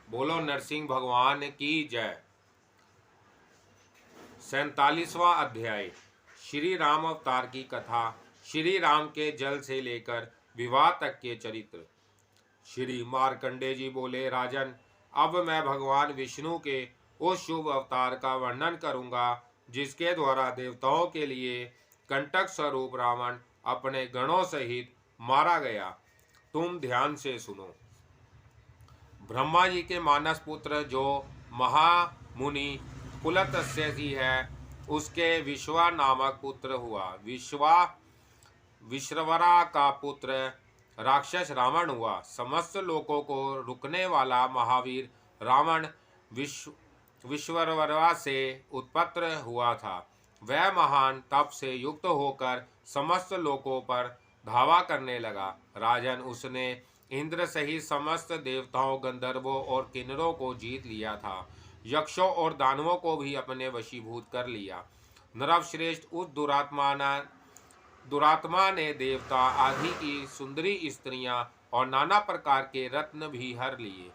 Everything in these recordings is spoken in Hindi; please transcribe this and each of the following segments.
बोलो नरसिंह भगवान की जय। 47वां अध्याय श्री राम अवतार की कथा। श्री राम के जल से लेकर विवाह तक के चरित्र। श्री मार्कंडे जी बोले, राजन, अब मैं भगवान विष्णु के उस शुभ अवतार का वर्णन करूंगा जिसके द्वारा देवताओं के लिए कंटक स्वरूप रावण अपने गणों सहित मारा गया। तुम ध्यान से सुनो। ब्रह्मा जी के मानस पुत्र जो महामुनि पुलत्स्य जी है, उसके विश्वा नामक पुत्र हुआ। विश्रवरा का पुत्र राक्षस रावण हुआ। समस्त लोकों को रुकने वाला महावीर रावण विश्ववरा से उत्पन्न हुआ था। वह महान तप से युक्त होकर समस्त लोकों पर धावा करने लगा। राजन, उसने इंद्र सहित समस्त देवताओं, गंधर्वों और किन्नरों को जीत लिया था। यक्षों और दानवों को भी अपने वशीभूत कर लिया। नरश्रेष्ठ उस दुरात्मा ने देवता आदि की सुंदरी स्त्रियां और नाना प्रकार के रत्न भी हर लिए।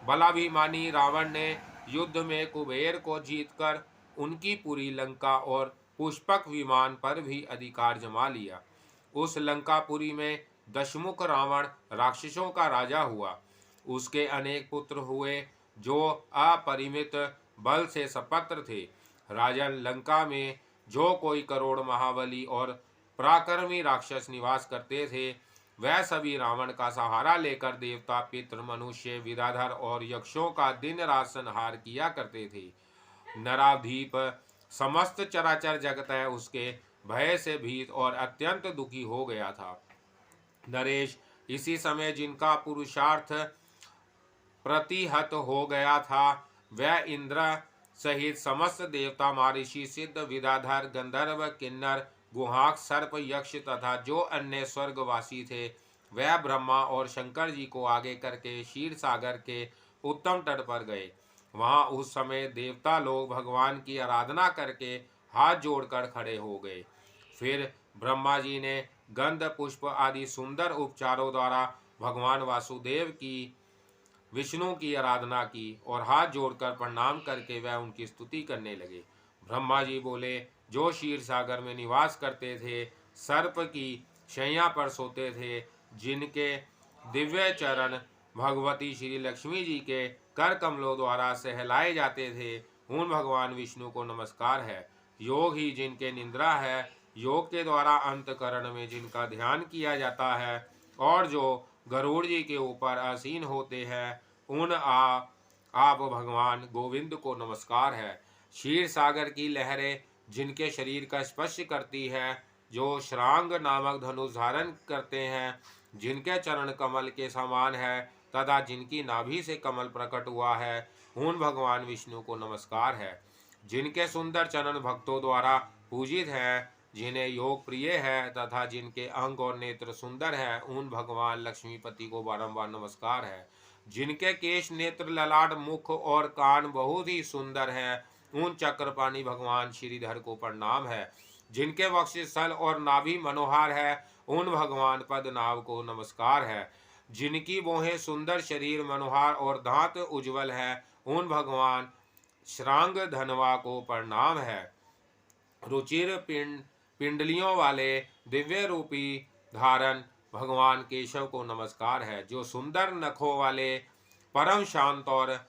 बलाभिमानी रावण ने युद्ध में कुबेर को जीतकर उनकी पूरी लंका और पुष्पक विमान पर भी अधिकार जमा लिया। उस लंकापुरी में दशमुख रावण राक्षसों का राजा हुआ। उसके अनेक पुत्र हुए जो अपरिमित बल से सपत्र थे। राजन, लंका में जो कोई करोड़ महाबली और पराक्रमी राक्षस निवास करते थे, वह सभी रावण का सहारा लेकर देवता, पितृ, मनुष्य, विद्याधर और यक्षों का दिन रात संहार किया करते थे। नराधीप समस्त चराचर जगत है उसके भय से भीत और अत्यंत दुखी हो गया था। नरेश, इसी समय जिनका पुरुषार्थ प्रतिहत हो गया था, वह इंद्र सहित समस्त देवता, महर्षि, सिद्ध, विद्याधर, गंधर्व, किन्नर, गुहाक, सर्प, यक्ष तथा जो अन्य स्वर्गवासी थे, वह ब्रह्मा और शंकर जी को आगे करके क्षीर सागर के उत्तम तट पर गए। वहां उस समय देवता लोग भगवान की आराधना करके हाथ जोड़कर खड़े हो गए। फिर ब्रह्मा जी ने गंध, पुष्प आदि सुंदर उपचारों द्वारा भगवान वासुदेव की, विष्णु की आराधना की और हाथ जोड़कर प्रणाम करके वह उनकी स्तुति करने लगे। ब्रह्मा जी बोले, जो क्षीर सागर में निवास करते थे, सर्प की शैया पर सोते थे, जिनके दिव्य चरण भगवती श्री लक्ष्मी जी के कर कमलों द्वारा सहलाए जाते थे, उन भगवान विष्णु को नमस्कार है। योग ही जिनके निद्रा है, योग के द्वारा अंतकरण में जिनका ध्यान किया जाता है और जो गरुड़ जी के ऊपर आसीन होते हैं, उन आप भगवान गोविंद को नमस्कार है। क्षीर सागर की लहरें जिनके शरीर का स्पर्श करती है, जो श्रांग नामक धनुष धारण करते हैं, जिनके चरण कमल के समान है तथा जिनकी नाभि से कमल प्रकट हुआ है, उन भगवान विष्णु को नमस्कार है। जिनके सुंदर चरण भक्तों द्वारा पूजित हैं, जिन्हें योग प्रिय है तथा जिनके अंग और नेत्र सुंदर है, उन भगवान लक्ष्मीपति को बारंबार नमस्कार है। जिनके केश, नेत्र, ललाट, मुख और कान बहुत ही सुंदर है, उन चक्रपाणी भगवान श्रीधर को प्रणाम है। जिनके वक्षस्थल और नाभि मनोहर है, उन भगवान पद्मनाभ को नमस्कार है। जिनकी भौहें सुंदर, शरीर मनोहर और दांत उज्ज्वल है, उन भगवान श्रांग धनवा को प्रणाम है। रुचिर पिंडलियों वाले दिव्य रूपी धारण भगवान केशव को नमस्कार है। जो सुंदर नखों वाले परम शांत और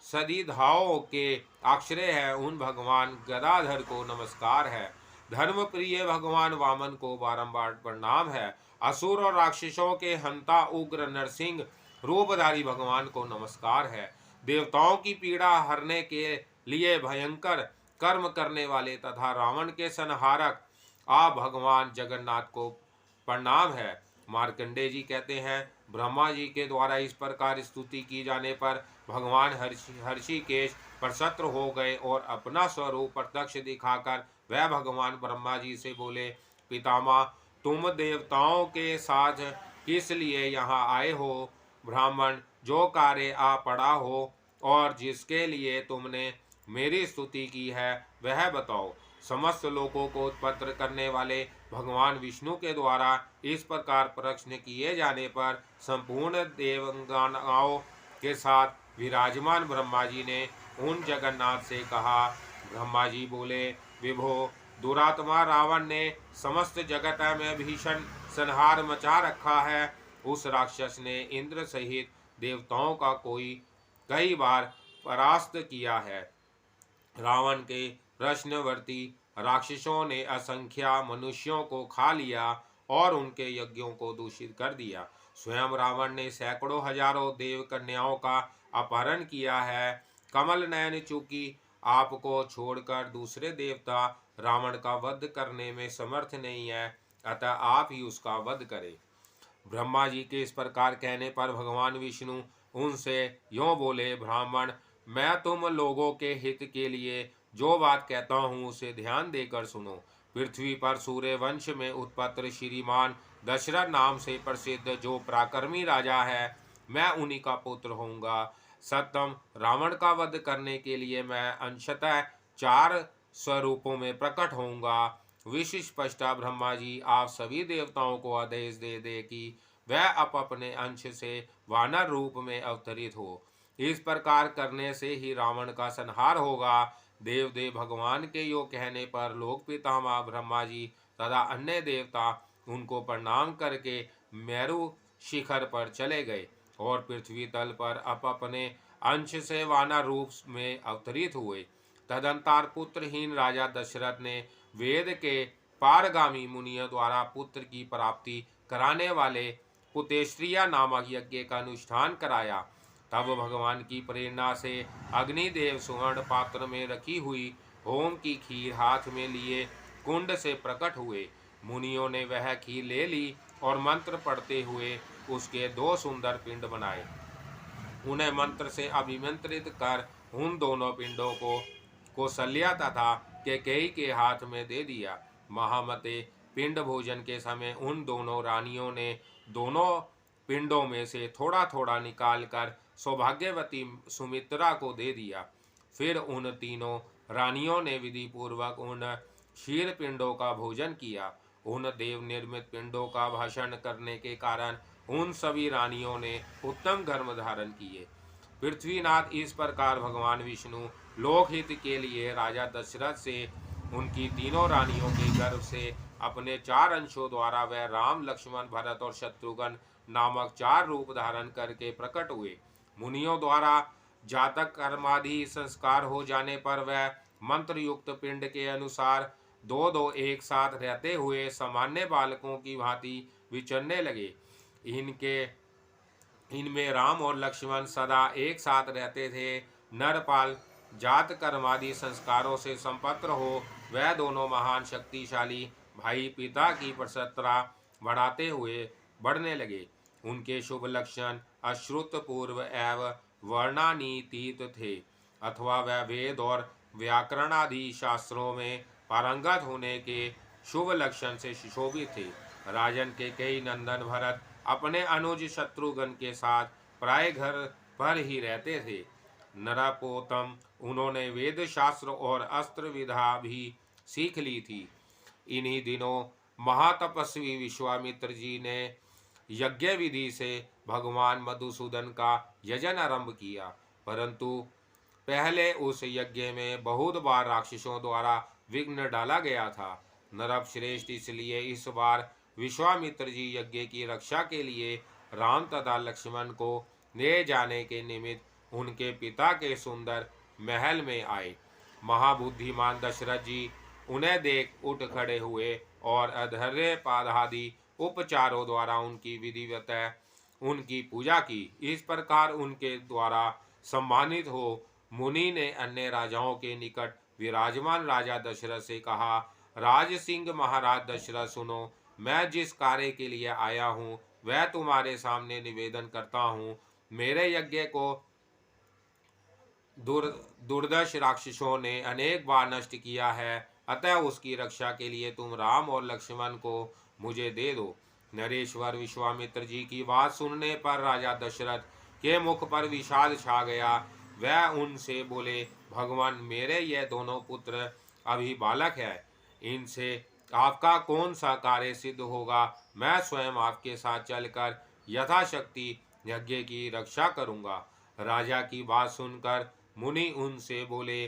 सदीधाओं के आश्रय है, उन भगवान गदाधर को नमस्कार है। धर्म प्रिय भगवान वामन को बारंबार प्रणाम है। असुर और राक्षसों के हंता उग्र नरसिंह रूपधारी भगवान को नमस्कार है। देवताओं की पीड़ा हरने के लिए भयंकर कर्म करने वाले तथा रावण के संहारक आप भगवान जगन्नाथ को प्रणाम है। मार्कंडे जी कहते हैं, ब्रह्मा जी के द्वारा इस प्रकार स्तुति की जाने पर भगवान हर्षिकेश प्रसन्न हो गए और अपना स्वरूप प्रत्यक्ष दिखाकर वह भगवान ब्रह्मा जी से बोले, पितामह, तुम देवताओं के साथ किस लिए यहाँ आए हो? ब्राह्मण, जो कार्य आ पड़ा हो और जिसके लिए तुमने मेरी स्तुति की है, वह बताओ। समस्त लोगों को उत्पन्न करने वाले भगवान विष्णु के द्वारा इस प्रकार प्रश्न किए जाने पर संपूर्ण देवगणों के साथ विराजमान ब्रह्मा जी ने उन जगन्नाथ से कहा। ब्रह्मा जी बोले, विभो, दुरात्मा रावण ने समस्त जगत में भीषण संहार मचा रखा है। उस राक्षस ने इंद्र सहित देवताओं का कई बार परास्त किया है। रावण के प्रश्नवर्ती राक्षसों ने असंख्य मनुष्यों को खा लिया और उनके यज्ञों को दूषित कर दिया। स्वयं रावण ने सैकड़ों हजारों देव कन्याओं का अपहरण किया है। कमल नयन चूंकि आपको छोड़कर दूसरे देवता रावण का वध करने में समर्थ नहीं है, अतः आप ही उसका वध करें। ब्रह्मा जी के इस प्रकार कहने पर भगवान विष्णु उनसे यों बोले, ब्राह्मण, मैं तुम लोगों के हित के लिए जो बात कहता हूँ उसे ध्यान देकर सुनो। पृथ्वी पर सूर्य वंश में उत्पन्न श्रीमान दशरथ नाम से प्रसिद्ध जो पराक्रमी राजा है, मैं उन्हीं का पुत्र होऊंगा। सत्यम रावण का वध करने के लिए मैं अंशतः 4 स्वरूपों में प्रकट होऊंगा। विशिष्टपष्टा ब्रह्मा जी, आप सभी देवताओं को आदेश दे दे कि वह अपने अंश से वानर रूप में अवतरित हो। इस प्रकार करने से ही रावण का संहार होगा। देवदेव भगवान के यो कहने पर लोक पितामह ब्रह्मा जी तथा अन्य देवता उनको प्रणाम करके मेरु शिखर पर चले गए और पृथ्वी तल पर अपने अंश से वानर रूप में अवतरित हुए। तदंतर पुत्रहीन राजा दशरथ ने वेद के पारगामी मुनियों द्वारा पुत्र की प्राप्ति कराने वाले पुतेश्रिया नामक यज्ञ का अनुष्ठान कराया। तब भगवान की प्रेरणा से अग्निदेव सुवर्ण पात्र में रखी हुई होम की खीर हाथ में लिए कुंड से प्रकट हुए। मुनियों ने वह खीर ले ली और मंत्र पढ़ते हुए उसके 2 सुंदर पिंड बनाए। उन्हें मंत्र से अभिमंत्रित कर उन दोनों पिंडों को कौशल्या तथा कैकेयी के हाथ में दे दिया। महामते, पिंड भोजन के समय उन दोनों रानियों ने दोनों पिंडों में से थोड़ा थोड़ा निकालकर सौभाग्यवती सुमित्रा को दे दिया। फिर उन तीनों रानियों ने विधि पूर्वक उन क्षीर पिंडों का भोजन किया। उन देव निर्मित पिंडों का भाषण करने के कारण उन सभी रानियों ने उत्तम धर्म धारण किए। पृथ्वीनाथ, इस प्रकार भगवान विष्णु लोकहित के लिए राजा दशरथ से उनकी तीनों रानियों के गर्भ से अपने 4 अंशों द्वारा वह राम, लक्ष्मण, भरत और शत्रुघ्न नामक 4 रूप धारण करके प्रकट हुए। मुनियों द्वारा जातक कर्मादि संस्कार हो जाने पर वह मंत्र युक्त पिंड के अनुसार 2-2 एक साथ रहते हुए सामान्य बालकों की भांति विचरने लगे। इनमें राम और लक्ष्मण सदा एक साथ रहते थे। नरपाल जात कर्मादि संस्कारों से संपन्न हो वह दोनों महान शक्तिशाली भाई पिता की प्रशस्ता बढ़ने लगे। उनके शुभ लक्षण अश्रुतपूर्व एवं वर्णानीतीत थे, अथवा वह वेद और व्याकरण आदि शास्त्रों में पारंगत होने के शुभ लक्षण से सुशोभित थे। राजन के कई नंदन भरत अपने अनुज शत्रुघ्न के साथ प्राय घर पर ही रहते थे। नरपोतम, उन्होंने वेद शास्त्र और अस्त्र विद्या भी सीख ली थी। इन्हीं दिनों महातपस्वी विश्वामित्र जी ने यज्ञ विधि से भगवान मधुसूदन का यजन आरंभ किया, परंतु पहले उस यज्ञ में बहुत बार राक्षसों द्वारा विघ्न डाला गया था। नरप श्रेष्ठ, इसलिए इस बार विश्वामित्र जी यज्ञ की रक्षा के लिए राम तथा लक्ष्मण को ले जाने के निमित्त उनके पिता के सुंदर महल में आए। महाबुद्धिमान दशरथ जी उन्हें देख उठ खड़े हुए और अधर्य पादादि उपचारों द्वारा उनकी विधिवत उनकी पूजा की। इस प्रकार उनके द्वारा सम्मानित हो मुनि ने अन्य राजाओं के निकट विराजमान राजा दशरथ से कहा, राज सिंह महाराज दशरथ, सुनो, मैं जिस कार्य के लिए आया हूँ वह तुम्हारे सामने निवेदन करता हूँ। मेरे यज्ञ को दुर्दश राक्षसों ने अनेक बार नष्ट किया है, अतः उसकी रक्षा के लिए तुम राम और लक्ष्मण को मुझे दे दो। नरेश्वर विश्वामित्र जी की बात सुनने पर राजा दशरथ के मुख पर विषाद छा गया। वह उनसे बोले, भगवान, मेरे ये दोनों पुत्र अभी बालक है, इनसे आपका कौन सा कार्य सिद्ध होगा, मैं स्वयं आपके साथ चलकर यथाशक्ति यज्ञ की रक्षा करूंगा। राजा की बात सुनकर मुनि उनसे बोले,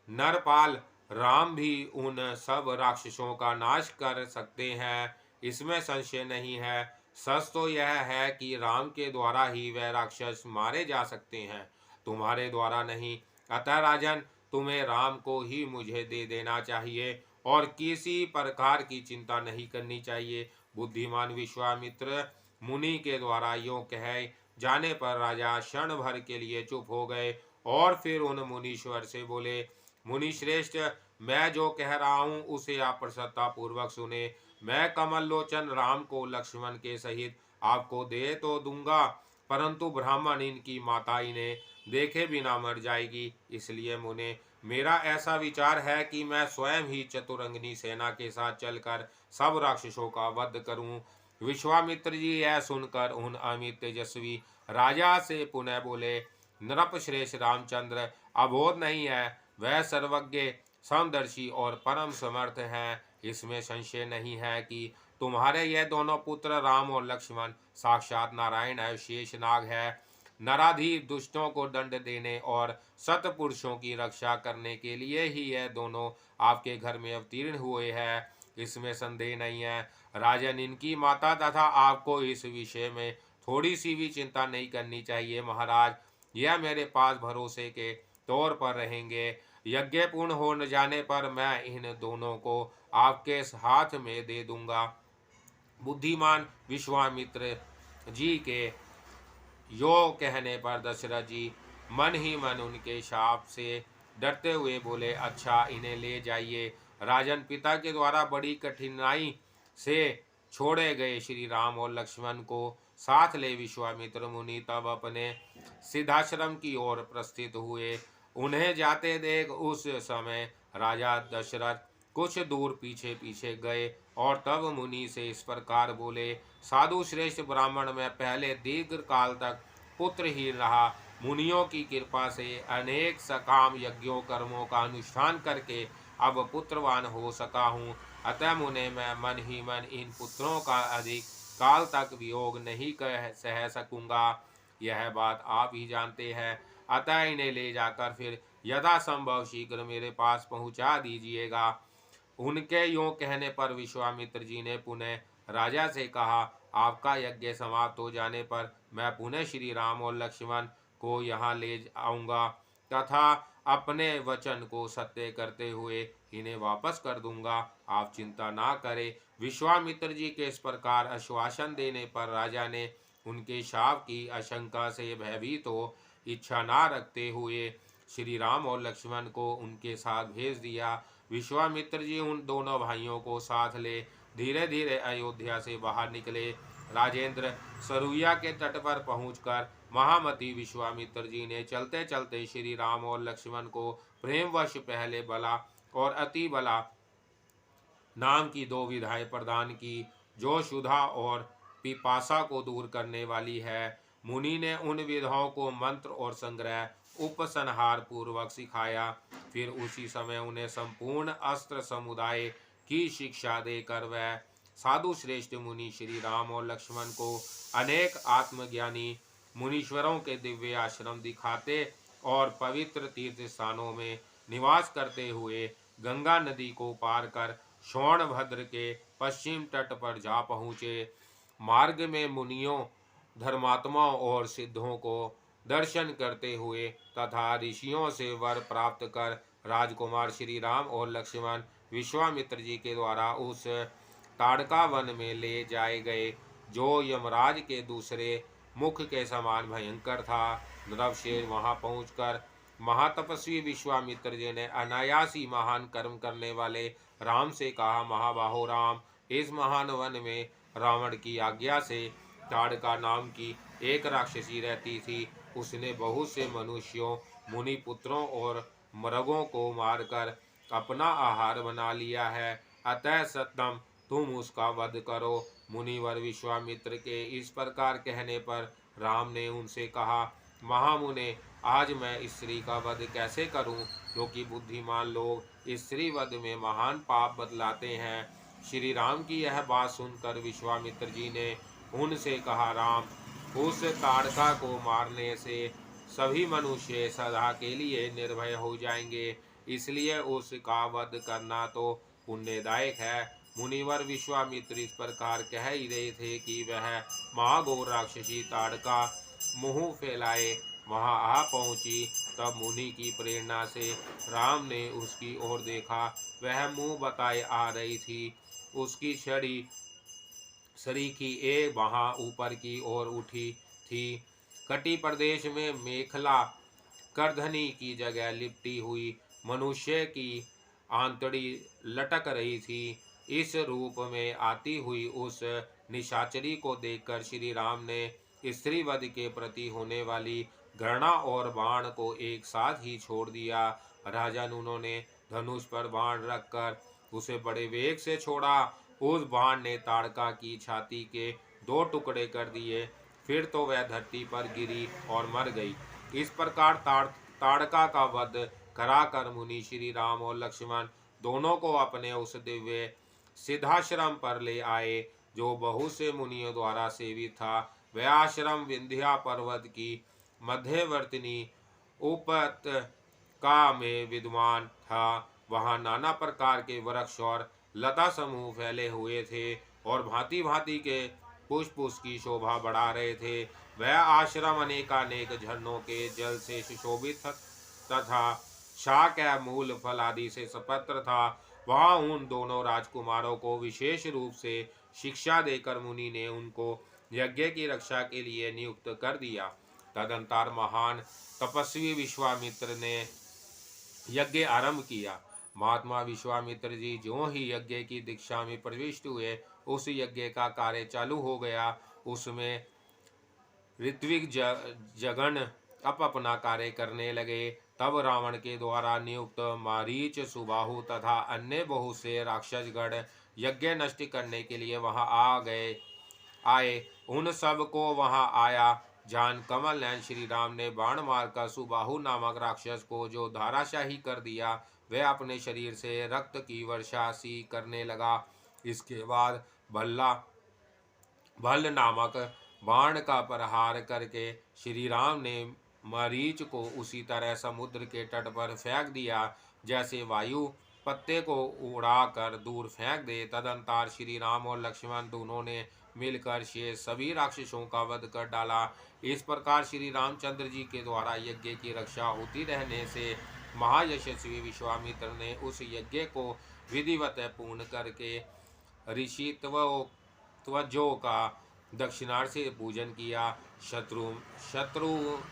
नरपाल, राम भी उन सब राक्षसों का नाश कर सकते हैं, इसमें संशय नहीं है। सच तो यह है कि राम के द्वारा ही वह राक्षस मारे जा सकते हैं, तुम्हारे द्वारा नहीं। अतः राजन, तुम्हें राम को ही मुझे दे देना चाहिए और किसी प्रकार की चिंता नहीं करनी चाहिए। बुद्धिमान विश्वामित्र मुनि के द्वारा यों कहे जाने पर राजा क्षण भर के लिए चुप हो गए और फिर उन मुनीश्वर से बोले, मुनि श्रेष्ठ, मैं जो कह रहा हूँ उसे आप प्रसन्नता पूर्वक सुने। मैं कमल लोचन राम को लक्ष्मण के सहित आपको दे तो दूंगा, परंतु ब्राह्मण इनकी माता इन्हें देखे बिना मर जाएगी। इसलिए मुने, मेरा ऐसा विचार है कि मैं स्वयं ही चतुरंगिनी सेना के साथ चलकर सब राक्षसों का वध करूं। विश्वामित्र जी यह सुनकर उन अमित तेजस्वी राजा से पुनः बोले, नृपश्रेष्ठ रामचंद्र अबोध नहीं है, वह सर्वज्ञ समदर्शी और परम समर्थ है। इसमें संशय नहीं है कि तुम्हारे ये दोनों पुत्र राम और लक्ष्मण साक्षात नारायण है, शेष नाग है। नराधीर दुष्टों को दंड देने और सतपुरुषों की रक्षा करने के लिए ही यह दोनों आपके घर में अवतीर्ण हुए हैं, इसमें संदेह नहीं है। राजन, इनकी माता तथा आपको इस विषय में थोड़ी सी भी चिंता नहीं करनी चाहिए। महाराज, यह मेरे पास भरोसे के तौर पर रहेंगे। यज्ञ पूर्ण हो न जाने पर मैं इन दोनों को आपके हाथ में दे दूंगा। बुद्धिमान विश्वामित्र जी के यो कहने पर दशरथ जी मन ही मन उनके शाप से डरते हुए बोले, अच्छा, इन्हें ले जाइए। राजन, पिता के द्वारा बड़ी कठिनाई से छोड़े गए श्री राम और लक्ष्मण को साथ ले विश्वामित्र मुनि तब अपने सिद्धाश्रम की ओर प्रस्थित हुए। उन्हें जाते देख उस समय राजा दशरथ कुछ दूर पीछे पीछे गए और तब मुनि से इस प्रकार बोले, साधु श्रेष्ठ ब्राह्मण, मैं पहले दीर्घ काल तक पुत्रहीन रहा। मुनियों की कृपा से अनेक सकाम यज्ञों कर्मों का अनुष्ठान करके अब पुत्रवान हो सका हूँ। अतः मुने, मैं मन ही मन इन पुत्रों का अधिक काल तक वियोग नहीं सह सकूंगा। यह बात आप ही जानते हैं। अतः इन्हें ले जाकर फिर यथासंभव शीघ्र मेरे पास पहुंचा दीजिएगा। उनके यों कहने पर विश्वामित्र जी ने पुनः राजा से कहा, आपका यज्ञ समाप्त हो जाने पर मैं पुनः श्री राम और लक्ष्मण को यहाँ ले आऊँगा तथा अपने वचन को सत्य करते हुए इन्हें वापस कर दूंगा। आप चिंता ना करें। विश्वामित्र जी के इस प्रकार आश्वासन देने पर राजा ने उनके शाप की आशंका से भयभीत हो इच्छा ना रखते हुए श्री राम और लक्ष्मण को उनके साथ भेज दिया। विश्वामित्र जी उन दोनों भाइयों को साथ ले धीरे धीरे अयोध्या से बाहर निकले। राजेंद्र, सरुया के तट पर पहुंचकर महामती विश्वामित्र जी ने चलते चलते श्री राम और लक्ष्मण को प्रेमवश पहले बला और अति बला नाम की दो विधाएं प्रदान की, जो शुद्धा और पिपासा को दूर करने वाली है। मुनि ने उन विधाओं को मंत्र और संग्रह उपसंहार पूर्वक सिखाया। फिर उसी समय उन्हें संपूर्ण अस्त्र समुदाय की शिक्षा देकर वह साधु श्रेष्ठ मुनि श्री राम और लक्ष्मण को अनेक आत्मज्ञानी मुनीश्वरों के दिव्य आश्रम दिखाते और पवित्र तीर्थ स्थानों में निवास करते हुए गंगा नदी को पार कर सोनभद्र के पश्चिम तट पर जा पहुँचे। मार्ग में मुनियों, धर्मात्माओं और सिद्धों को दर्शन करते हुए तथा ऋषियों से वर प्राप्त कर राजकुमार श्री राम और लक्ष्मण विश्वामित्र जी के द्वारा उस ताड़का वन में ले जाए गए, जो यमराज के दूसरे मुख के समान भयंकर था। नरवशेष वहां पहुंचकर महातपस्वी विश्वामित्र जी ने अनायासी महान कर्म करने वाले राम से कहा, महाबाहो राम, इस महान वन में रावण की आज्ञा से ताड़का नाम की एक राक्षसी रहती थी। उसने बहुत से मनुष्यों, मुनि पुत्रों और मृगों को मारकर अपना आहार बना लिया है। अतः सत्यम, तुम उसका वध करो। मुनिवर विश्वामित्र के इस प्रकार कहने पर राम ने उनसे कहा, महामुने, आज मैं इस स्त्री का वध कैसे करूं, क्योंकि बुद्धिमान लोग इस स्त्री वध में महान पाप बतलाते हैं। श्री राम की यह बात सुनकर विश्वामित्र जी ने उनसे कहा, राम, उस ताड़का को मारने से सभी मनुष्य सदा के लिए निर्भय हो जाएंगे, इसलिए उसका वध करना तो पुण्यदायक है। मुनिवर विश्वामित्र इस प्रकार कह ही रहे थे कि वह महाघोर राक्षसी ताड़का मुंह फैलाए वहां आ पहुंची। तब मुनि की प्रेरणा से राम ने उसकी ओर देखा। वह मुंह बताए आ रही थी। उसकी छड़ी सरीखी एक वहां ऊपर की ओर उठी थी। कटी प्रदेश में मेखला करधनी की जगह लिपटी हुई मनुष्य की आंतड़ी लटक रही थी। इस रूप में आती हुई उस निशाचरी को देखकर श्री राम ने स्त्रीवध के प्रति होने वाली घृणा और बाण को एक साथ ही छोड़ दिया। राजन, उन्होंने धनुष पर बाण रखकर उसे बड़े वेग से छोड़ा। उस बाण ने ताड़का की छाती के दो टुकड़े कर दिए। फिर तो वह धरती पर गिरी और मर गई। इस प्रकार ताड़का का वध कराकर मुनि श्री राम और लक्ष्मण दोनों को अपने उस दिव्य सिद्धाश्रम पर ले आए, जो बहुत से मुनियों द्वारा सेवित था। वह आश्रम विंध्या पर्वत की मध्यवर्तिनी उपत्यका में विद्यमान था। वहां नाना प्रकार के वृक्ष और लता समूह फैले हुए थे और भांति भांति के पुष्प उसकी शोभा बढ़ा रहे थे। वह आश्रम अनेकानेक झरनों के जल से सुशोभित तथा शाक मूल फल आदि से सपत्र था। वहां उन दोनों राजकुमारों को विशेष रूप से शिक्षा देकर मुनि ने उनको यज्ञ की रक्षा के लिए नियुक्त कर दिया। तदंतर महान तपस्वी विश्वामित्र ने यज्ञ आरंभ किया। महात्मा विश्वामित्र जी जो ही यज्ञ की दीक्षा में प्रविष्ट हुए, उस यज्ञ का कार्य चालू हो गया। उसमें ऋत्विक जगन अपना कार्य करने लगे। तब रावण के द्वारा नियुक्त मारीच, सुबाहु तथा अन्य बहुत से राक्षसगण यज्ञ नष्ट करने के लिए वहां आए। उन सब को वहां आया जान कमल नयन श्री राम ने बाण मारकर सुबाहु नामक राक्षस को जो धाराशाही कर दिया, वह अपने शरीर से रक्त की वर्षा सी करने लगा। इसके बाद भल्ल नामक बाण का प्रहार करके श्री राम ने मरीच को उसी तरह समुद्र के तट पर फेंक दिया जैसे वायु पत्ते को उड़ाकर दूर फेंक दे। तदंतर श्री राम और लक्ष्मण दोनों ने मिलकर शेष सभी राक्षसों का वध कर डाला। इस प्रकार श्री रामचंद्र जी के द्वारा यज्ञ की रक्षा होती रहने से महायशस्वी विश्वामित्र ने उस यज्ञ को विधिवत पूर्ण करके ऋषि त्वजों का दक्षिणार्थ से पूजन किया। शत्रु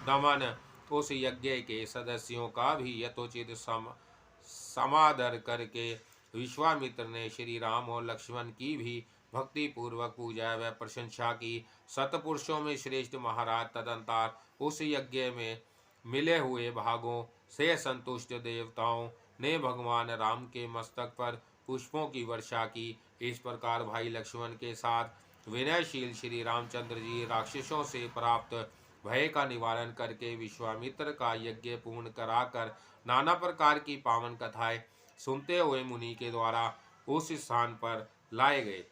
दमन उस यज्ञ के सदस्यों का भी यथोचित समादर करके विश्वामित्र ने श्री राम और लक्ष्मण की भी भक्ति पूर्वक पूजा व प्रशंसा की। सतपुरुषों में श्रेष्ठ महाराज तदंतर उस यज्ञ में मिले हुए भागों से संतुष्ट देवताओं ने भगवान राम के मस्तक पर पुष्पों की वर्षा की। इस प्रकार भाई लक्ष्मण के साथ विनयशील श्री रामचंद्र जी राक्षसों से प्राप्त भय का निवारण करके विश्वामित्र का यज्ञ पूर्ण कराकर नाना प्रकार की पावन कथाएं सुनते हुए मुनि के द्वारा उस स्थान पर लाए गए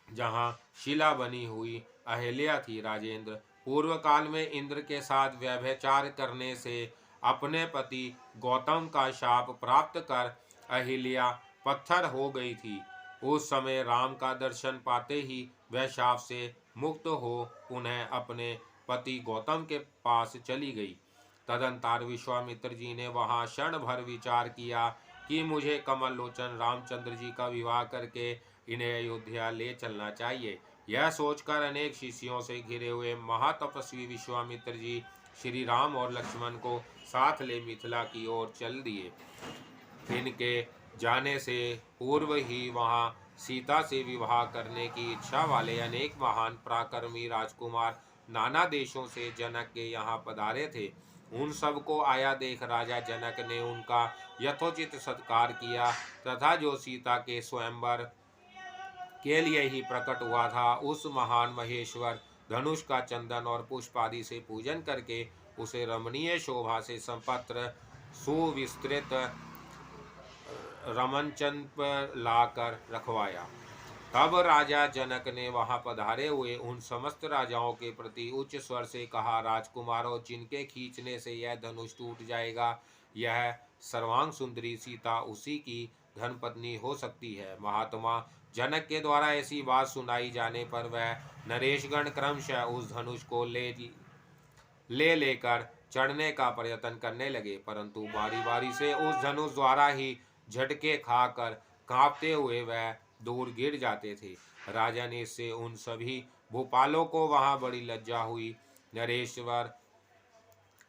जहाँ शिला बनी हुई अहिल्या थी। राजेंद्र, पूर्व काल में इंद्र के साथ व्यभिचार करने से अपने पति गौतम का शाप प्राप्त कर अहिल्या पत्थर हो गई थी। उस समय राम का दर्शन पाते ही वह शाप से मुक्त हो पुनः अपने पति गौतम के पास चली गई। तदंतर विश्वामित्र जी ने वहां क्षण भर विचार किया कि मुझे कमल लोचन रामचंद्र जी का विवाह करके इन्हें अयोध्या ले चलना चाहिए। यह सोचकर अनेक शिष्यों से घिरे हुए महातपस्वी विश्वामित्र जी श्री राम और लक्ष्मण को साथ ले मिथिला की ओर चल दिए। इनके जाने से पूर्व ही वहां सीता से विवाह करने की इच्छा वाले अनेक महान पराक्रमी राजकुमार नाना देशों से जनक के यहाँ पधारे थे। उन सबको आया देख राजा जनक ने उनका यथोचित सत्कार किया तथा जो सीता के स्वयंवर के लिए ही प्रकट हुआ था, उस महान महेश्वर धनुष का चंदन और पुष्प आदि से पूजन करके उसे रमणीय शोभा से संपत्र सुविस्तृत रमनचंद पर लाकर रखवाया। तब राजा जनक ने वहां पधारे हुए उन समस्त राजाओं के प्रति उच्च स्वर से कहा, राजकुमारों, जिनके खींचने से यह धनुष टूट जाएगा, यह सर्वांग सुंदरी सीता उसी की धर्मपत्नी हो सकती है। महात्मा जनक के द्वारा ऐसी बात सुनाई जाने पर वह नरेशगण क्रमशः उस धनुष को लेकर चढ़ने का प्रयत्न करने लगे, परंतु बारी बारी से उस धनुष द्वारा ही झटके खाकर कांपते हुए वह दूर गिर जाते थे। राजा ने इससे उन सभी भूपालों को वहां बड़ी लज्जा हुई। नरेश्वर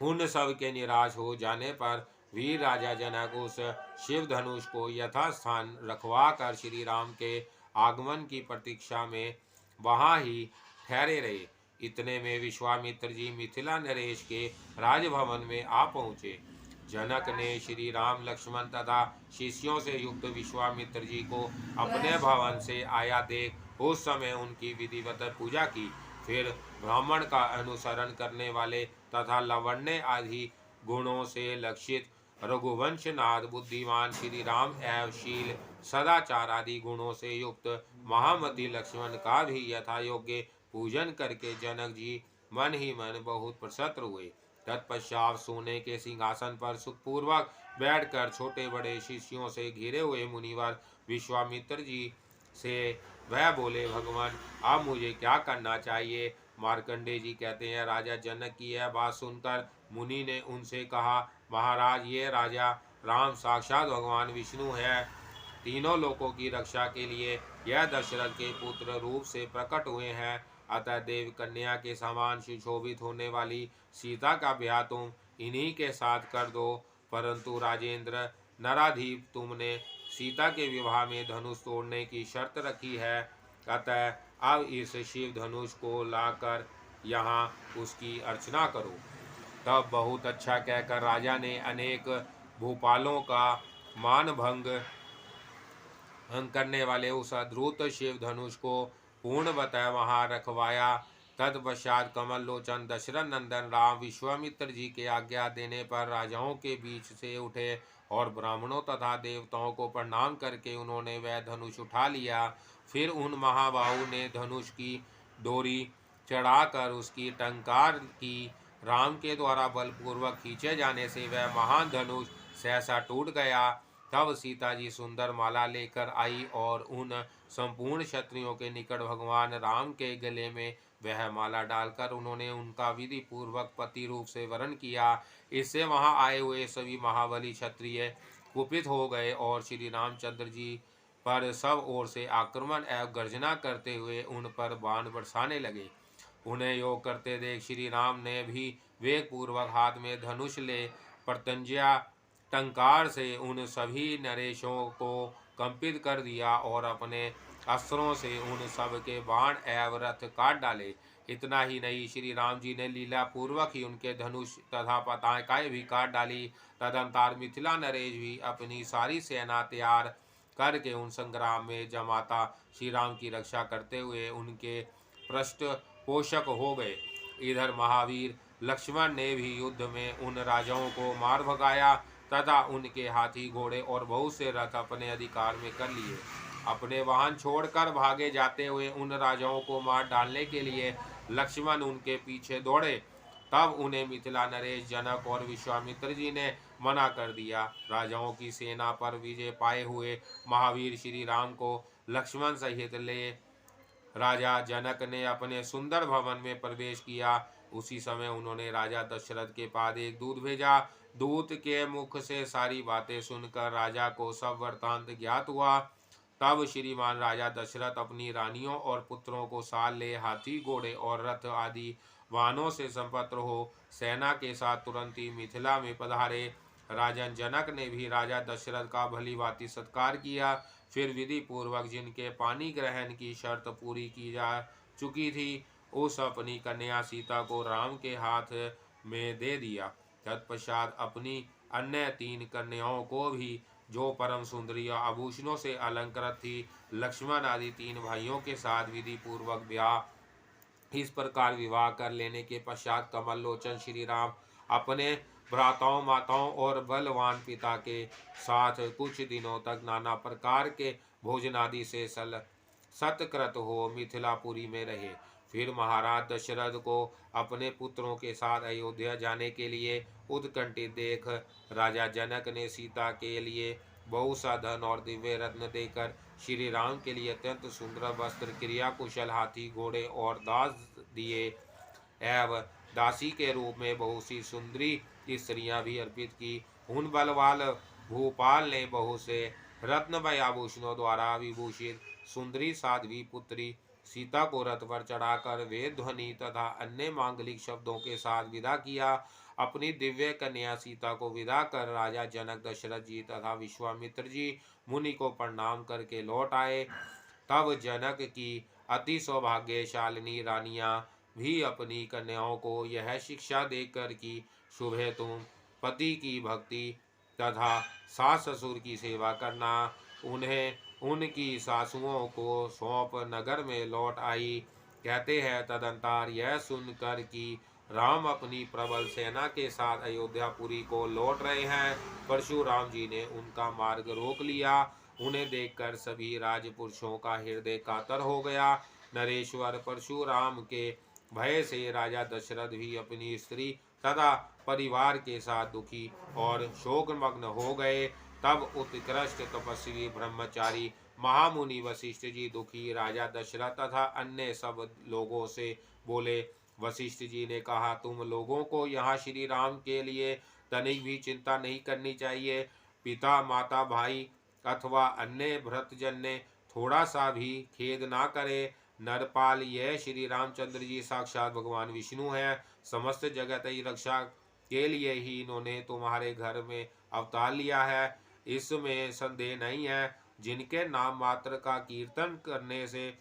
उन सब के निराश हो जाने पर वीर राजा जनक उस शिव धनुष को यथास्थान रखवा कर श्री राम के आगमन की प्रतीक्षा में वहां ही ठहरे रहे। इतने में विश्वामित्र जी मिथिला नरेश के राजभवन में आ पहुँचे। जनक ने श्री राम, लक्ष्मण तथा शिष्यों से युक्त विश्वामित्र जी को अपने भवन से आया देख उस समय उनकी विधिवत पूजा की। फिर ब्राह्मण का अनुसरण करने वाले तथा लावण्य आदि गुणों से लक्षित रघुवंश नाथ बुद्धिमान श्री राम एवं शील सदाचार आदि गुणों से युक्त महामती लक्ष्मण का भी यथा योग्य पूजन करके जनक जी मन ही मन बहुत प्रसन्न हुए। तत्पश्चात सोने के सिंहासन पर सुखपूर्वक बैठकर छोटे बड़े शिष्यों से घिरे हुए मुनिवर विश्वामित्र जी से वह बोले, भगवान, अब मुझे क्या करना चाहिए? मार्कंडे जी कहते हैं, राजा जनक की यह बात सुनकर मुनि ने उनसे कहा, महाराज, ये राजा राम साक्षात भगवान विष्णु है। तीनों लोकों की रक्षा के लिए यह दशरथ के पुत्र रूप से प्रकट हुए हैं। अतः देव कन्या के समान सुशोभित होने वाली सीता का ब्याह तुम इन्हीं के साथ कर दो। परंतु राजेंद्र नराधीप, तुमने सीता के विवाह में धनुष तोड़ने की शर्त रखी है। अतः अब इस शिव धनुष को लाकर यहाँ उसकी अर्चना करो। तब बहुत अच्छा कहकर राजा ने अनेक भूपालों का मान भंग करने वाले उस अद्भुत शिव धनुष को पूर्णतः वहां रखवाया। तत्पश्चात कमल लोचन दशरथ नंदन राम विश्वामित्र जी के आज्ञा देने पर राजाओं के बीच से उठे और ब्राह्मणों तथा देवताओं को प्रणाम करके उन्होंने वह धनुष उठा लिया। फिर उन महाबाहु ने धनुष की डोरी चढ़ाकर उसकी टंकार की। राम के द्वारा बलपूर्वक खींचे जाने से वह महान धनुष सहसा टूट गया। तब सीता जी सुंदर माला लेकर आई और उन संपूर्ण क्षत्रियों के निकट भगवान राम के गले में वह माला डालकर उन्होंने उनका विधि पूर्वक पति रूप से वरण किया। इससे वहां आए हुए सभी महाबली क्षत्रिय कुपित हो गए और श्री रामचंद्र जी पर सब ओर से आक्रमण एवं गर्जना करते हुए उन पर बाण बरसाने लगे। उन्हें योग करते देख श्री राम ने भी वेग पूर्वक हाथ में धनुष ले प्रत्यंजया टंकार से उन सभी नरेशों को कंपित कर दिया और अपने अस्त्रों से उन सब के बाण एवं रथ काट डाले। इतना ही नहीं, श्री राम जी ने लीला पूर्वक ही उनके धनुष तथा पताकाएं भी काट डाली। तदंतर मिथिला नरेश भी अपनी सारी सेना तैयार करके उन संग्राम में जमाता श्री राम की रक्षा करते हुए उनके पृष्ठ पोषक हो गए। इधर महावीर लक्ष्मण ने भी युद्ध में उन राजाओं को मार भगाया तथा उनके हाथी घोड़े और बहुत से रथ अपने अधिकार में कर लिए। अपने वाहन छोड़कर भागे जाते हुए उन राजाओं को मार डालने के लिए लक्ष्मण उनके पीछे दौड़े। तब उन्हें मिथिला नरेश जनक और विश्वामित्र जी ने मना कर दिया। राजाओं की सेना पर विजय पाए हुए महावीर श्री राम को लक्ष्मण सहित ले राजा जनक ने अपने सुंदर भवन में प्रवेश किया। उसी समय उन्होंने राजा दशरथ के पास एक दूत भेजा। दूत के मुख से सारी बातें सुनकर राजा को सब वृत्तांत ज्ञात हुआ। तब श्रीमान राजा दशरथ अपनी रानियों और पुत्रों को साथ ले हाथी घोड़े और रथ आदि वाहनों से संपन्न हो सेना के साथ तुरंत ही मिथिला में पधारे। राजन जनक ने भी राजा दशरथ का भली भांति सत्कार किया। फिर विधि पूर्वक जिनके पानी ग्रहण की शर्त पूरी की जा चुकी थी, उस अपनी कन्या सीता को राम के हाथ में दे दिया। तत्पश्चात अपनी अन्य 3 कन्याओं को भी, जो परम सुंदरी आभूषणों से अलंकृत थी, लक्ष्मण आदि 3 भाइयों के साथ विधि पूर्वक ब्याह इस प्रकार विवाह कर लेने के पश्चात कमल लोचन श्री राम अपने भ्राताओं माताओं और बलवान पिता के साथ कुछ दिनों तक नाना प्रकार के भोजनादि से सत्कृत हो मिथिलापुरी में रहे। फिर महाराज दशरथ को अपने पुत्रों के साथ अयोध्या जाने के लिए उत्कंठित देख राजा जनक ने सीता के लिए बहुत सा धन और दिव्य रत्न देकर श्री राम के लिए अत्यंत सुंदर वस्त्र, क्रिया कुशल हाथी घोड़े और दास दिए एवं दासी के रूप में बहुत सी सुंदरी स्त्रियां भी अर्पित की। उन बलवाल भूपाल ने बहुत से रत्न व आभूषणों द्वारा विभूषित सुंदरी साध्वी पुत्री सीता को रथ पर चढ़ाकर वेद ध्वनि तथा अन्य मांगलिक शब्दों के साथ विदा किया। अपनी दिव्य कन्या सीता को विदा कर राजा जनक दशरथ जी तथा विश्वामित्र जी मुनि को प्रणाम करके लौट आए। तब जनक की अति सौभाग्यशालिनी रानियां भी अपनी कन्याओं को यह शिक्षा देकर कि सुबह तुम पति की भक्ति तथा सास ससुर की सेवा करना, उन्हें उनकी सासुओं को सौंप नगर में लौट आई। कहते हैं तदंतर यह सुनकर कि राम अपनी प्रबल सेना के साथ अयोध्यापुरी को लौट रहे हैं, परशुराम जी ने उनका मार्ग रोक लिया। उन्हें देखकर सभी राजपुरुषों का हृदय कातर हो गया। नरेश्वर परशुराम के भय से राजा दशरथ भी अपनी स्त्री तथा परिवार के साथ दुखी और शोकमग्न हो गए। तब उत्कृष्ट तपस्वी ब्रह्मचारी महामुनि वशिष्ठ जी दुखी राजा दशरथ तथा अन्य सब लोगों से बोले। वशिष्ठ जी ने कहा, तुम लोगों को यहाँ श्री राम के लिए तनिक भी चिंता नहीं करनी चाहिए। पिता माता भाई अथवा अन्य भ्रतजन ने थोड़ा सा भी खेद ना करे। नरपाल, यह श्री रामचंद्र जी साक्षात भगवान विष्णु हैं। समस्त जगत की रक्षा के लिए ही इन्होंने तुम्हारे घर में अवतार लिया है, इसमें संदेह नहीं है। जिनके नाम मात्र का कीर्तन करने से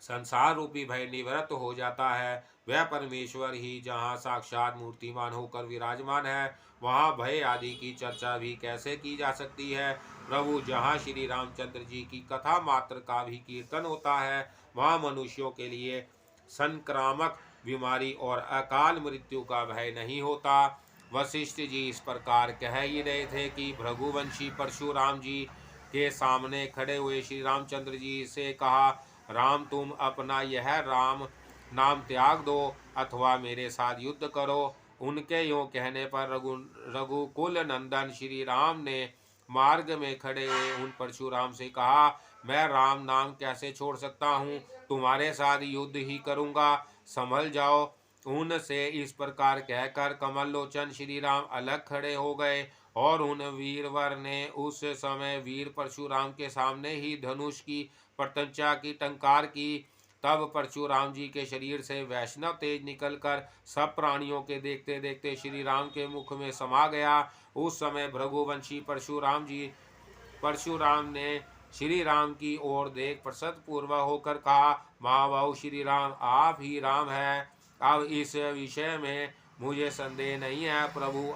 संसार रूपी भय निवृत्त हो जाता है, वह परमेश्वर ही जहाँ साक्षात मूर्तिमान होकर विराजमान है, वहाँ भय आदि की चर्चा भी कैसे की जा सकती है। प्रभु, जहाँ श्री रामचंद्र जी की कथा मात्र का भी कीर्तन होता है, वहाँ मनुष्यों के लिए संक्रामक बीमारी और अकाल मृत्यु का भय नहीं होता। वशिष्ठ जी इस प्रकार कह ही रहे थे कि भृगुवंशी परशुराम जी के सामने खड़े हुए श्री रामचंद्र जी से कहा, राम, तुम अपना यह राम नाम त्याग दो अथवा मेरे साथ युद्ध करो। उनके यों कहने पर रघुकुल नंदन श्री राम ने मार्ग में खड़े हुए उन परशुराम से कहा, मैं राम नाम कैसे छोड़ सकता हूँ, तुम्हारे साथ युद्ध ही करूँगा, संभल जाओ। उनसे इस प्रकार कहकर कमल लोचन श्री राम अलग खड़े हो गए और उन वीरवर ने उस समय वीर परशुराम के सामने ही धनुष की प्रत्यंचा की टंकार की। तब परशुराम जी के शरीर से वैष्णव तेज निकलकर सब प्राणियों के देखते देखते श्री राम के मुख में समा गया। उस समय भृगुवंशी परशुराम ने श्री राम की ओर देख प्रसन्न पूर्वक होकर कहा, महाबाहु श्री राम, आप ही राम हैं। अब इस विषय में मुझे संदेह नहीं है। प्रभु,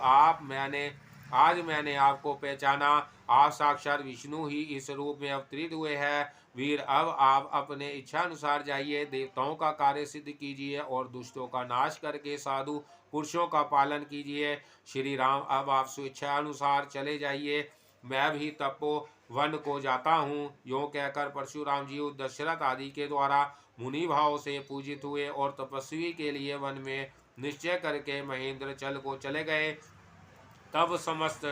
आज मैंने आपको पहचाना। आप साक्षात विष्णु ही इस रूप में अवतरित हुए हैं। वीर, अब आप अपने इच्छा अनुसार जाइए, देवताओं का कार्य सिद्ध कीजिए और दुष्टों का नाश करके साधु पुरुषों का पालन कीजिए। श्री राम, अब आप स्वेच्छा अनुसार चले जाइए, मैं भी तपो वन को जाता हूँ। यों कहकर परशुराम जी दशरथ आदि के द्वारा मुनि भाव से पूजित हुए और तपस्वी के लिए वन में निश्चय करके महेंद्र चल को चले गए। तब समस्त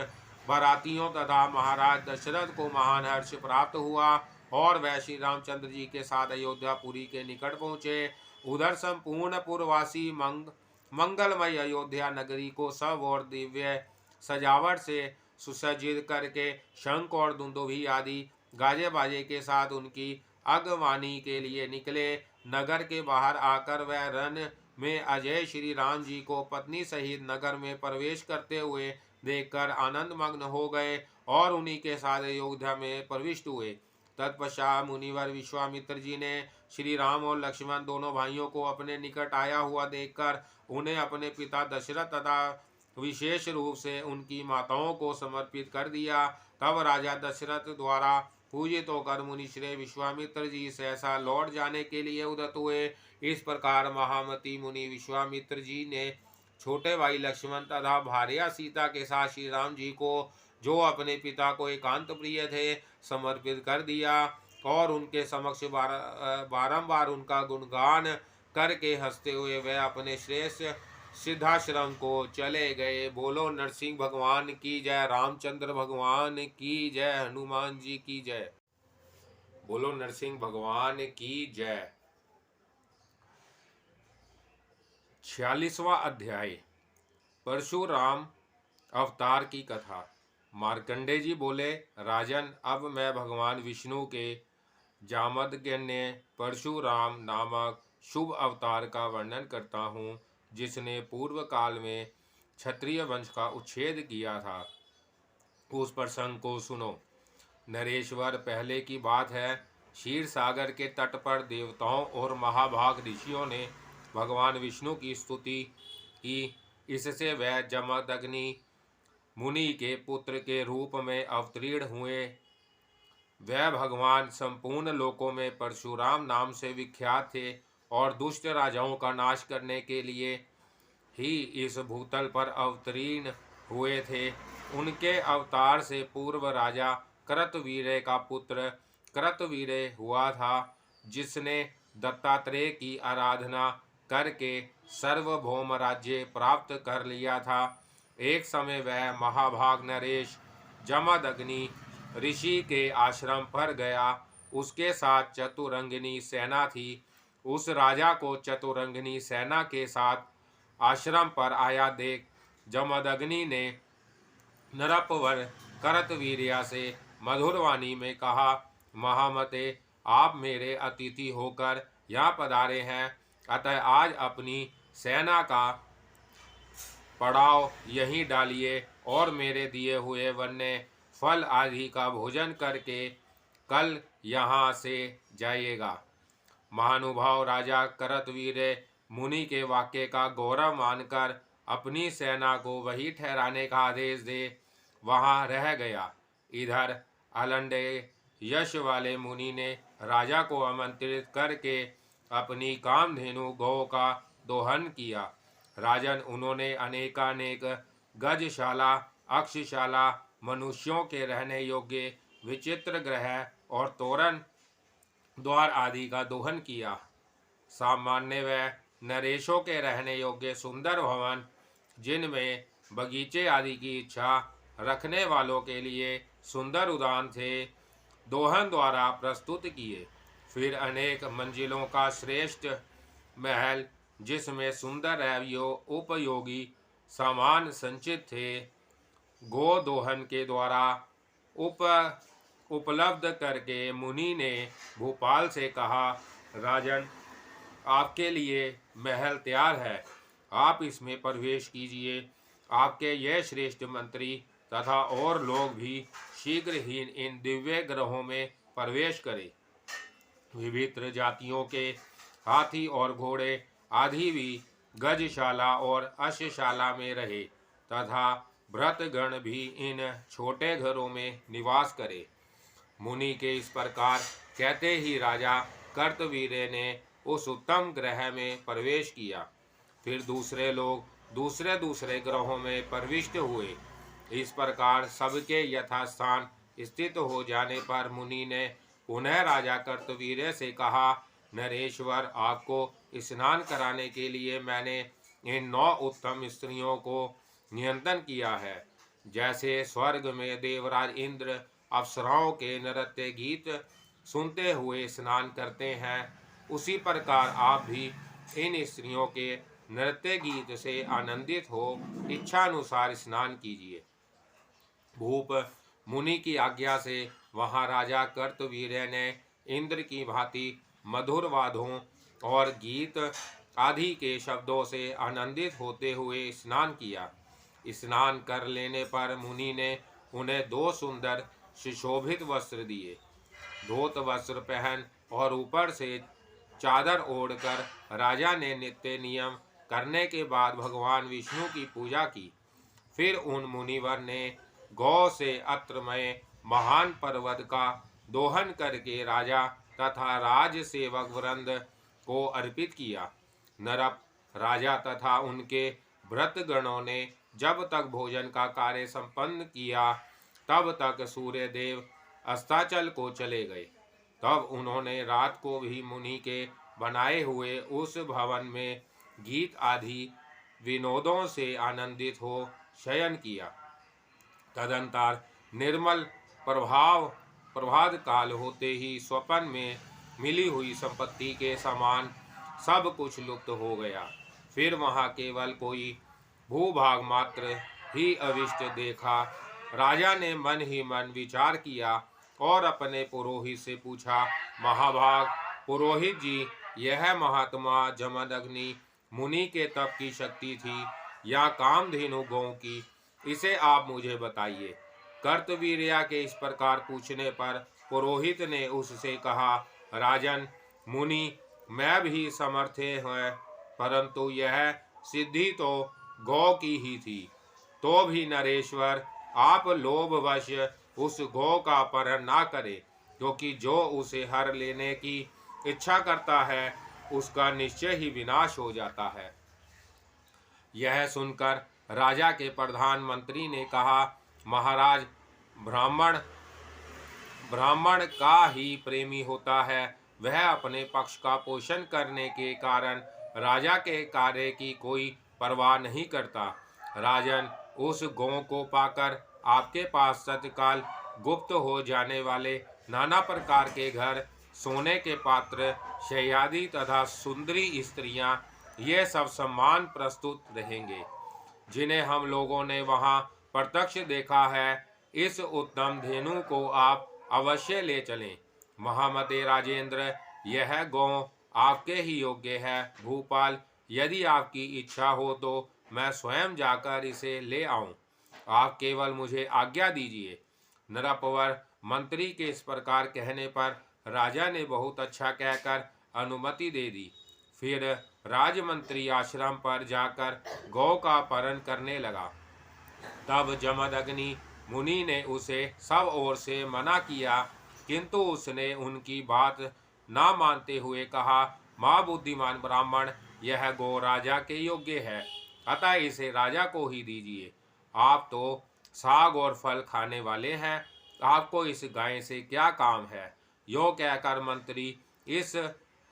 बारातियों तथा महाराज दशरथ को महान हर्ष प्राप्त हुआ और वह श्री रामचंद्र जी के साथ अयोध्यापुरी के निकट पहुँचे। उधर संपूर्ण पुरवासी मंगलमय अयोध्या नगरी को सब और दिव्य सजावट से सुसज्जित करके शंख और दुंदुभी आदि गाजे बाजे के साथ उनकी अगवानी के लिए निकले। नगर के बाहर आकर वह रण में अजय श्री राम जी को पत्नी सहित नगर में प्रवेश करते हुए देखकर आनंद मग्न हो गए और उन्हीं के साथ अयोध्या में प्रविष्ट हुए। तत्पश्चात मुनिवर विश्वामित्र जी ने श्री राम और लक्ष्मण दोनों भाइयों को अपने निकट आया हुआ देखकर उन्हें अपने पिता दशरथ तथा विशेष रूप से उनकी माताओं को समर्पित कर दिया। तब राजा दशरथ द्वारा पूजित होकर मुनि श्री विश्वामित्र जी सहसा लौट जाने के लिए उद्यत हुए। इस प्रकार महामती मुनि विश्वामित्र जी ने छोटे भाई लक्ष्मण तथा भार्या सीता के साथ श्री राम जी को, जो अपने पिता को एकांत प्रिय थे, समर्पित कर दिया और उनके समक्ष बारंबार उनका गुणगान करके हंसते हुए वह अपने श्रेष्ठ सिद्धाश्रम को चले गए। बोलो नरसिंह भगवान की जय, रामचंद्र भगवान की जय, हनुमान जी की जय। बोलो नरसिंह भगवान की जय। 46वां अध्याय परशुराम अवतार की कथा। मार्कंडे जी बोले, राजन, अब मैं भगवान विष्णु के जामदग्नि परशुराम नामक शुभ अवतार का वर्णन करता हूँ, जिसने पूर्व काल में क्षत्रिय वंश का उच्छेद किया था। उस प्रसंग को सुनो। नरेश्वर, पहले की बात है, क्षीर सागर के तट पर देवताओं और महाभाग ऋषियों ने भगवान विष्णु की स्तुति की। इससे वह जमदग्नि मुनि के पुत्र के रूप में अवतीर्ण हुए। वह भगवान संपूर्ण लोकों में परशुराम नाम से विख्यात थे और दुष्ट राजाओं का नाश करने के लिए ही इस भूतल पर अवतीर्ण हुए थे। उनके अवतार से पूर्व राजा कृतवीर्य का पुत्र कृतवीर्य हुआ था, जिसने दत्तात्रेय की आराधना करके सार्वभौम राज्य प्राप्त कर लिया था। एक समय वह महाभाग नरेश जमदग्नि ऋषि के आश्रम पर गया। उसके साथ चतुरंगिनी सेना थी। उस राजा को चतुरंगिनी सेना के साथ आश्रम पर आया देख जमदग्नि ने नरपवर करतवीर्या से मधुर वाणी में कहा, महामते, आप मेरे अतिथि होकर यहाँ पधारे हैं, अतः आज अपनी सेना का पड़ाव यहीं डालिए और मेरे दिए हुए वन्य फल आदि का भोजन करके कल यहाँ से जाइएगा। महानुभाव राजा करतवीर्य मुनि के वाक्य का गौरव मानकर अपनी सेना को वही ठहराने का आदेश दे वहाँ रह गया। इधर अलंडे यश वाले मुनि ने राजा को आमंत्रित करके अपनी कामधेनु गौ का दोहन किया। राजन, उन्होंने अनेकानेक गजशाला, अक्षशाला, मनुष्यों के रहने योग्य विचित्र ग्रह और तोरण द्वार आदि का दोहन किया। सामान्य व नरेशों के रहने योग्य सुंदर भवन, जिनमें बगीचे आदि की इच्छा रखने वालों के लिए सुंदर उद्यान थे, दोहन द्वारा प्रस्तुत किए। फिर अनेक मंजिलों का श्रेष्ठ महल, जिसमें सुंदर एवं उपयोगी सामान संचित थे, गो दोहन के द्वारा उपलब्ध करके मुनि ने भूपाल से कहा, राजन, आपके लिए महल तैयार है, आप इसमें प्रवेश कीजिए। आपके यह श्रेष्ठ मंत्री तथा और लोग भी शीघ्र ही इन दिव्य ग्रहों में प्रवेश करें। विभिन्न जातियों के हाथी और घोड़े आदि भी गजशाला और अश्वशाला में रहे तथा भृतगण भी इन छोटे घरों में निवास करे। मुनि के इस प्रकार कहते ही राजा कर्तवीर्य ने उस उत्तम ग्रह में प्रवेश किया। फिर दूसरे लोग दूसरे दूसरे ग्रहों में प्रविष्ट हुए। इस प्रकार सबके यथास्थान स्थित हो जाने पर मुनि ने पुनः राजा कर्तवीर्य से कहा, नरेश्वर, आपको स्नान कराने के लिए मैंने इन 9 उत्तम स्त्रियों को नियंत्रण किया है। जैसे स्वर्ग में देवराज इंद्र अप्सराओं के नृत्य गीत सुनते हुए स्नान करते हैं, उसी प्रकार आप भी इन स्त्रियों के नृत्य गीत से आनंदित हो इच्छानुसार स्नान कीजिए। भूप मुनि की आज्ञा से वहाँ राजा कर्तवीर्य ने इंद्र की भांति मधुर वादों और गीत आदि के शब्दों से आनंदित होते हुए स्नान किया। स्नान कर लेने पर मुनि ने उन्हें 2 सुंदर सुशोभित वस्त्र दिए। धोत वस्त्र पहन और ऊपर से चादर ओढ़कर राजा ने नित्य नियम करने के बाद भगवान विष्णु की पूजा की। फिर उन मुनिवर ने गौ से अत्रमय महान पर्वत का दोहन करके राजा तथा राज सेवक वृंद को अर्पित किया। नरप राजा तथा उनके भृतगणों ने जब तक भोजन का कार्य संपन्न किया तब तक सूर्य देव अस्ताचल को चले गए। तब उन्होंने रात को भी मुनि के बनाए हुए उस भवन में गीत आदि विनोदों से आनंदित हो शयन किया। तदंतर निर्मल प्रभात काल होते ही स्वप्न में मिली हुई संपत्ति के समान सब कुछ लुप्त हो गया। फिर वहाँ केवल कोई भूभाग मात्र ही अविष्ट देखा। राजा ने मन ही मन विचार किया और अपने पुरोहित से पूछा, महाभाग पुरोहित जी, यह महात्मा जमदग्नि मुनि के तप की शक्ति थी या कामधेनु गौ की, इसे आप मुझे बताइए। कर्तवीर्या के इस प्रकार पूछने पर पुरोहित ने उससे कहा, राजन मुनि, मैं भी समर्थ है, परंतु यह सिद्धि तो गौ की ही थी। तो भी नरेश्वर, आप लोभवश उस गौ का अपहरण ना करें, क्योंकि जो उसे हर लेने की इच्छा करता है उसका निश्चय ही विनाश हो जाता है। यह सुनकर राजा के प्रधानमंत्री ने कहा, महाराज, ब्राह्मण ब्राह्मण का ही प्रेमी होता है। वह अपने पक्ष का पोषण करने के कारण राजा के कार्य की कोई परवाह नहीं करता। राजन, उस गौ को पाकर आपके पास तत्काल गुप्त हो जाने वाले नाना प्रकार के घर, सोने के पात्र, शय्यादी तथा सुंदरी स्त्रियां, ये सब सम्मान प्रस्तुत रहेंगे, जिन्हें हम लोगों ने वहां प्रत्यक्ष देखा है। इस उत्तम धेनु को आप अवश्य ले चलें। महामते राजेंद्र, यह गौ आपके ही योग्य है। भूपाल, यदि आपकी इच्छा हो तो मैं स्वयं जाकर इसे ले आऊं। आप केवल मुझे आज्ञा दीजिए। नरपवर मंत्री के इस प्रकार कहने पर राजा ने बहुत अच्छा कहकर अनुमति दे दी। फिर राजमंत्री आश्रम पर जाकर गौ का अपहरण करने लगा। तब जमदग्नि मुनि ने उसे सब ओर से मना किया, किंतु उसने उनकी बात ना मानते हुए कहा, माँ बुद्धिमान ब्राह्मण, यह गौ राजा के योग्य है, अतः इसे राजा को ही दीजिए। आप तो साग और फल खाने वाले हैं, आपको इस गाय से क्या काम है। यो कहकर मंत्री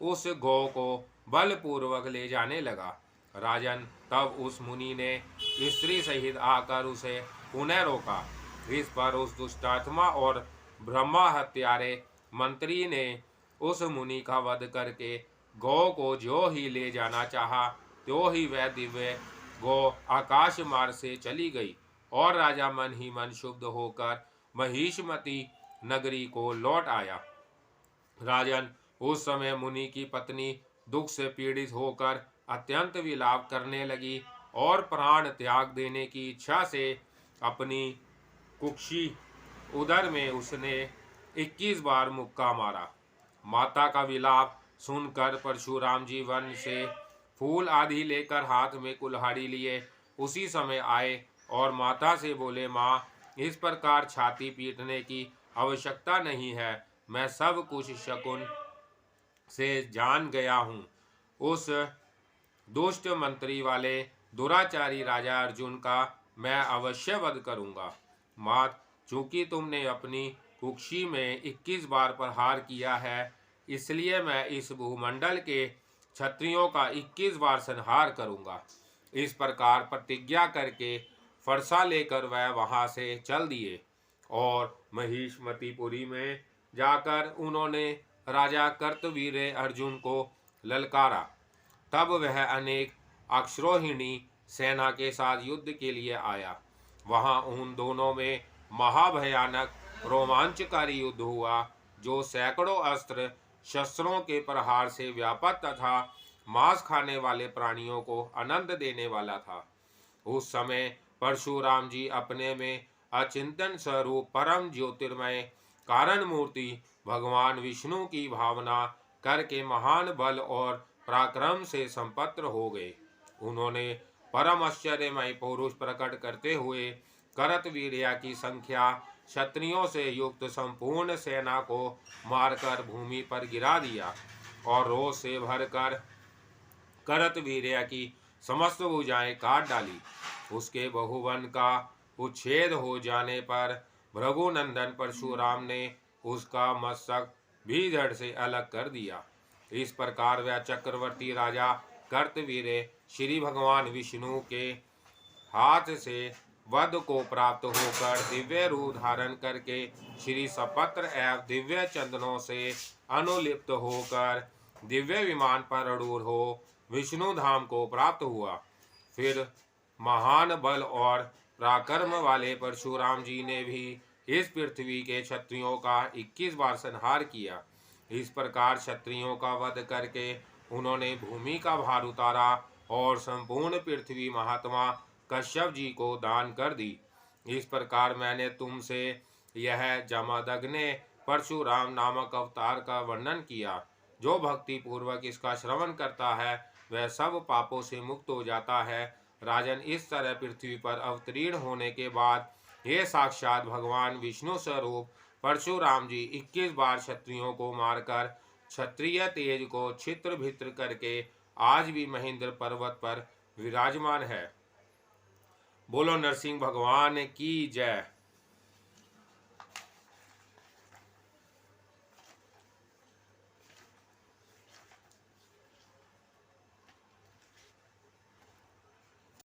उस गौ को बलपूर्वक ले जाने लगा। राजन, तब उस मुनि ने स्त्री सहित आकर उसे पुनः रोका। इस पर उस दुष्टात्मा और ब्रह्मा हत्यारे मंत्री ने उस मुनि का वध करके गौ को जो ही ले जाना चाहा, त्यो ही वह दिव्य गौ आकाश मार्ग से चली गई और राजा मन ही मन शुद्ध होकर महिष्मती नगरी को लौट आया। राजन, उस समय मुनि की पत्नी दुख से पीड़ित होकर अत्यंत विलाप करने लगी और प्राण त्याग देने की इच्छा से अपनी कुक्षी उदर में उसने 21 बार मुक्का मारा। माता का विलाप सुनकर परशुराम जी वन से फूल आदि लेकर हाथ में कुल्हाड़ी लिए उसी समय आए और माता से बोले, माँ, इस प्रकार छाती पीटने की आवश्यकता नहीं है, मैं सब कुछ शकुन से जान गया हूँ। उस दुष्ट मंत्री वाले दुराचारी राजा अर्जुन का मैं अवश्य वध करूँगा। मात, चूंकि तुमने अपनी कुक्षी में 21 बार प्रहार किया है, इसलिए मैं इस भूमंडल के क्षत्रियों का 21 बार संहार करूँगा। इस प्रकार प्रतिज्ञा करके फरसा लेकर वह वहाँ से चल दिए और महिष्मतीपुरी में जाकर उन्होंने राजा कर्तवीर्य अर्जुन को ललकारा। तब वह अनेक अक्षरोहिणी सेना के साथ युद्ध के लिए आया। वहां उन दोनों में महाभयानक रोमांचकारी युद्ध हुआ, जो सैकड़ों अस्त्र शस्त्रों के प्रहार से व्यापक तथा मांस खाने वाले प्राणियों को आनंद देने वाला था। उस समय परशुराम जी अपने में अचिंतन स्वरूप परम ज्योतिर्मय कारण मूर्ति भगवान विष्णु की भावना करके महान बल और पराक्रम से संपन्न हो गए। उन्होंने परम आश्चर्यमय पुरुष प्रकट करते हुए करतवीर्या की संख्या क्षत्रियों से युक्त संपूर्ण सेना को मारकर भूमि पर गिरा दिया और रोष से भरकर करतवीर्य की समस्त भुजाएं काट डाली। उसके बहुवन का उच्छेद हो जाने पर भृगुनंदन परशुराम ने उसका मस्तक भी धड़ से अलग कर दिया। इस प्रकार वह चक्रवर्ती राजा कर्तवीर्य श्री भगवान विष्णु के हाथ से वध को प्राप्त होकर दिव्य रूप धारण करके श्री सपत्र एवं दिव्य चंदनों से अनुलिप्त होकर दिव्य विमान पर अड़ूर हो विष्णु धाम को प्राप्त हुआ। फिर महान बल और पराक्रम वाले परशुराम जी ने भी इस पृथ्वी के क्षत्रियों का 21 बार संहार किया। इस प्रकार क्षत्रियों का वध करके उन्होंने भूमि का भार उतारा और संपूर्ण पृथ्वी महात्मा कश्यप जी को दान कर दी। इस प्रकार मैंने तुमसे यह जमदग्नि परशुराम नामक अवतार का वर्णन किया। जो भक्ति पूर्वक इसका श्रवण करता है वह सब पापों से मुक्त हो जाता है। राजन, इस तरह पृथ्वी पर अवतीर्ण होने के बाद ये साक्षात भगवान विष्णु स्वरूप परशुराम जी 21 बार क्षत्रियों को मारकर क्षत्रिय तेज को छित्र भित्र करके आज भी महेंद्र पर्वत पर विराजमान है। बोलो नरसिंह भगवान की जय।